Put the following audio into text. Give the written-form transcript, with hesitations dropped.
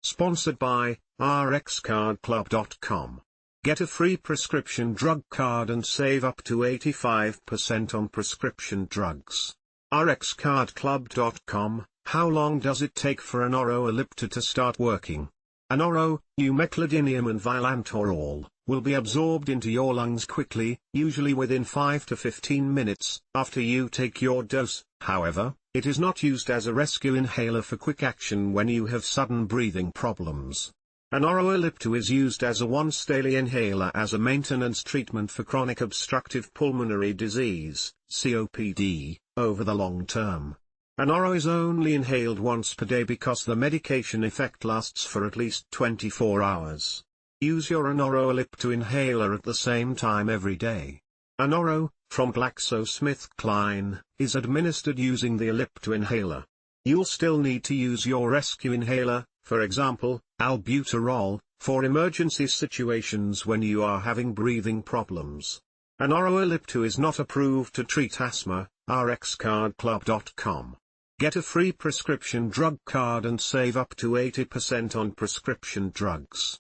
Sponsored by RxCardClub.com. Get a free prescription drug card and save up to 85% on prescription drugs. RxCardClub.com. How long does it take for Anoro Ellipta to start working? Anoro, umeclidinium and vilanterol will be absorbed into your lungs quickly, usually within 5 to 15 minutes after you take your dose. However, it is not used as a rescue inhaler for quick action when you have sudden breathing problems. Anoro Ellipta is used as a once-daily inhaler as a maintenance treatment for chronic obstructive pulmonary disease, COPD, over the long term. Anoro is only inhaled once per day because the medication effect lasts for at least 24 hours. Use your Anoro Ellipta inhaler at the same time every day. Anoro, from GlaxoSmithKline, is administered using the Ellipta inhaler. You'll still need to use your rescue inhaler, for example, albuterol, for emergency situations when you are having breathing problems. Anoro Ellipta is not approved to treat asthma. RxCardClub.com. Get a free prescription drug card and save up to 80% on prescription drugs.